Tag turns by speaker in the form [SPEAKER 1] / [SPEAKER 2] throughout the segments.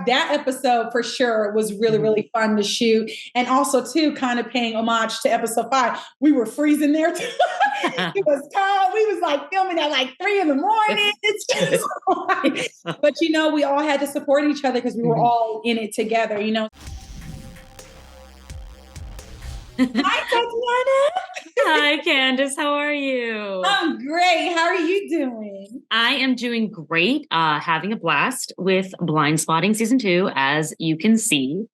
[SPEAKER 1] that episode for sure was really, really fun to shoot. And also, too, kind of paying homage to episode 5. We were freezing there, too. It was cold. We was like filming at like 3 in the morning. It's just but we all had to support each other because we were all in it together, Hi, Tatiana.
[SPEAKER 2] Hi, Candace. How are you?
[SPEAKER 1] I'm great. How are you doing?
[SPEAKER 2] I am doing great. Having a blast with Blindspotting season 2, as you can see.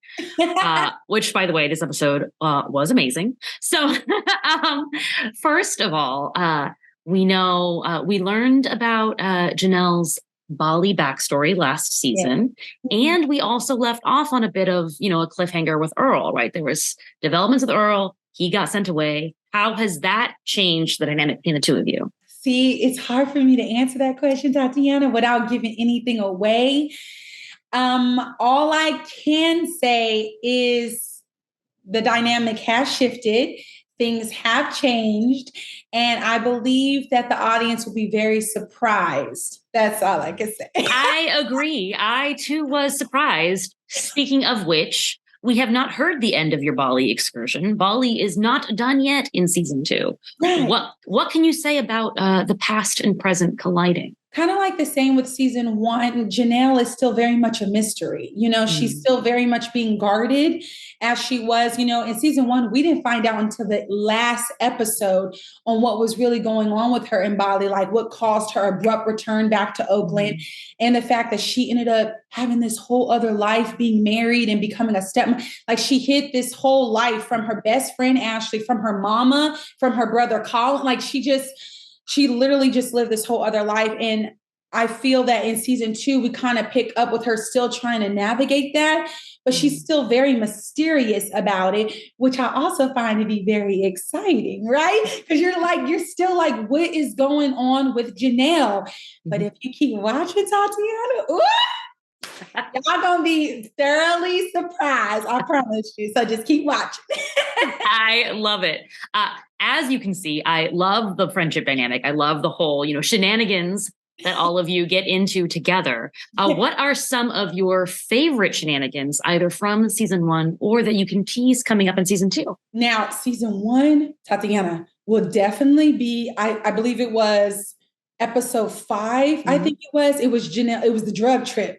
[SPEAKER 2] Which, by the way, this episode was amazing. So, first of all, we learned about Janelle's Bali backstory last season. Yeah. And we also left off on a bit of, a cliffhanger with Earl, right? There was developments with Earl. He got sent away. How has that changed the dynamic between the two of you?
[SPEAKER 1] See, it's hard for me to answer that question, Tatiana, without giving anything away. All I can say is the dynamic has shifted. Things have changed. And I believe that the audience will be very surprised. That's all I can say.
[SPEAKER 2] I agree. I, too, was surprised. Speaking of which, we have not heard the end of your Bali excursion. Bali is not done yet in season 2. Right. What can you say about the past and present colliding?
[SPEAKER 1] Kind of like the same with season 1, Janelle is still very much a mystery. She's still very much being guarded as she was, in season 1, we didn't find out until the last episode on what was really going on with her in Bali, like what caused her abrupt return back to Oakland and the fact that she ended up having this whole other life, being married and becoming a stepmom. Like she hid this whole life from her best friend, Ashley, from her mama, from her brother, Colin. Like she literally just lived this whole other life. And I feel that in season 2, we kind of pick up with her still trying to navigate that, but she's still very mysterious about it, which I also find to be very exciting, right? Because you're still like, what is going on with Janelle? But if you keep watching Tatiana, y'all gonna be thoroughly surprised. I promise you. So just keep watching.
[SPEAKER 2] I love it. As you can see, I love the friendship dynamic. I love the whole, shenanigans that all of you get into together. What are some of your favorite shenanigans, either from season 1 or that you can tease coming up in season 2?
[SPEAKER 1] Now, season 1, Tatiana, will definitely be, I believe it was episode 5. I think it was Janelle. It was the drug trip.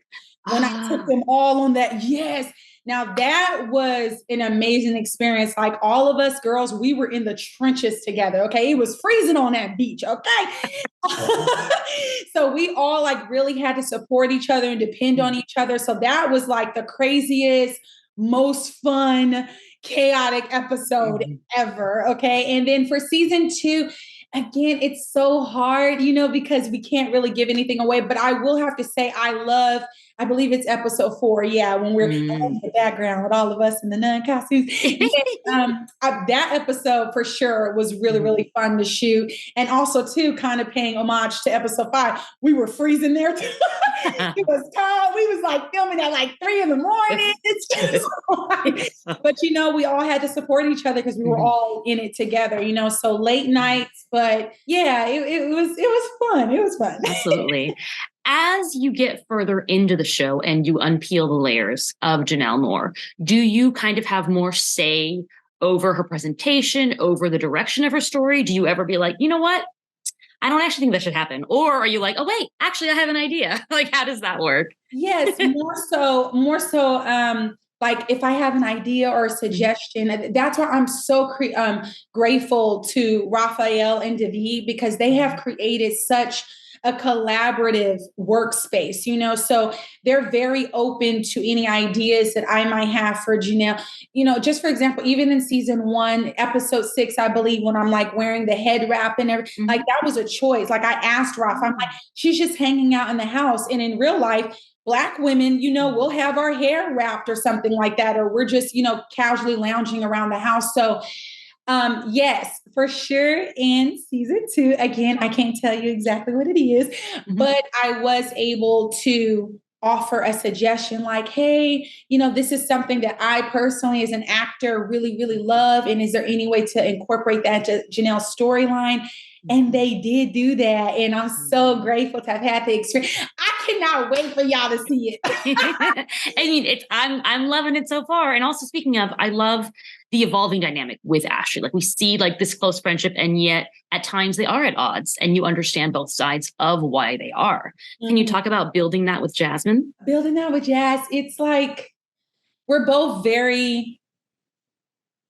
[SPEAKER 1] When I took them all on that. Yes. Now that was an amazing experience. Like all of us girls, we were in the trenches together. Okay. It was freezing on that beach. Okay. So we all like really had to support each other and depend on each other. So that was like the craziest, most fun, chaotic episode ever. Okay. And then for season 2, again, it's so hard, because we can't really give anything away, but I will have to say, I believe it's episode 4. Yeah. When we're in the background with all of us in the nun costumes. That episode for sure was really, really fun to shoot. And also too, kind of paying homage to episode 5. We were freezing there too. It was cold. We was like filming at like 3 in the morning. It's just but we all had to support each other because we were all in it together, so late nights, but yeah, it was fun. It was fun.
[SPEAKER 2] Absolutely. As you get further into the show and you unpeel the layers of Janelle more, do you kind of have more say over her presentation, over the direction of her story? Do you ever be like, you know what? I don't actually think that should happen. Or are you like, oh, wait, actually, I have an idea. Like, how does that work?
[SPEAKER 1] Yes, more so. Like if I have an idea or a suggestion, that's why I'm so grateful to Raphael and David, because they have created such a collaborative workspace, so they're very open to any ideas that I might have for Janelle. Just for example, even in season 1, episode 6, I believe, when I'm like wearing the head wrap and everything, like that was a choice. Like I asked Raph, I'm like, she's just hanging out in the house. And in real life, Black women, we'll have our hair wrapped or something like that, or we're just, casually lounging around the house. So yes, for sure. In season 2, again, I can't tell you exactly what it is, but I was able to offer a suggestion like, hey, this is something that I personally as an actor really, really love. And is there any way to incorporate that into Janelle's storyline? And they did do that. And I'm so grateful to have had the experience. I cannot wait for y'all to see it.
[SPEAKER 2] I mean, I'm loving it so far. And also speaking of, I love the evolving dynamic with Ashley. Like we see like this close friendship, and yet at times they are at odds, and you understand both sides of why they are. Can you talk about building that with Jasmine?
[SPEAKER 1] Building that with Jazz, it's like we're both very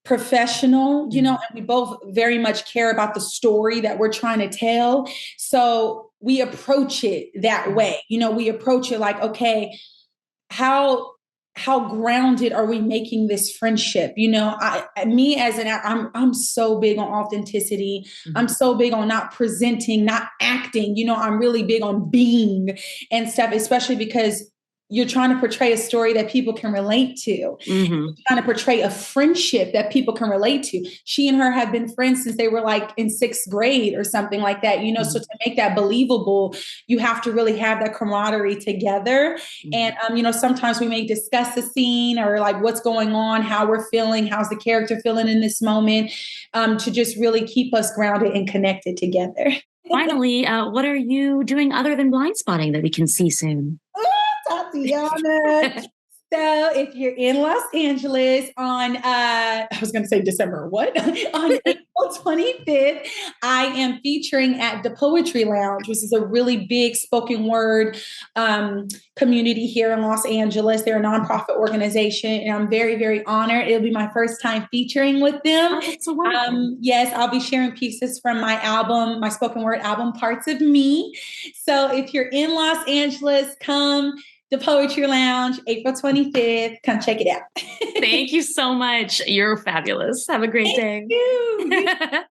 [SPEAKER 1] professional, and we both very much care about the story that we're trying to tell. So we approach it that way. We approach it like, okay, how grounded are we making this friendship? Me as I'm so big on authenticity. I'm so big on not presenting, not acting. I'm really big on being and stuff, especially because you're trying to portray a story that people can relate to. You're trying to portray a friendship that people can relate to. She and her have been friends since they were like in 6th grade or something like that. So to make that believable, you have to really have that camaraderie together. And, sometimes we may discuss the scene or like what's going on, how we're feeling, how's the character feeling in this moment, to just really keep us grounded and connected together.
[SPEAKER 2] Finally, what are you doing other than Blindspotting that we can see soon?
[SPEAKER 1] Tatiana. So if you're in Los Angeles on, I was going to say December, what? On April 25th, I am featuring at the Poetry Lounge, which is a really big spoken word community here in Los Angeles. They're a nonprofit organization, and I'm very, very honored. It'll be my first time featuring with them.
[SPEAKER 2] Oh, that's so wonderful.
[SPEAKER 1] Yes, I'll be sharing pieces from my album, my spoken word album, Parts of Me. So if you're in Los Angeles, come. The Poetry Lounge, April 25th. Come check it out.
[SPEAKER 2] Thank you so much. You're fabulous. Have a great day.
[SPEAKER 1] Thank you.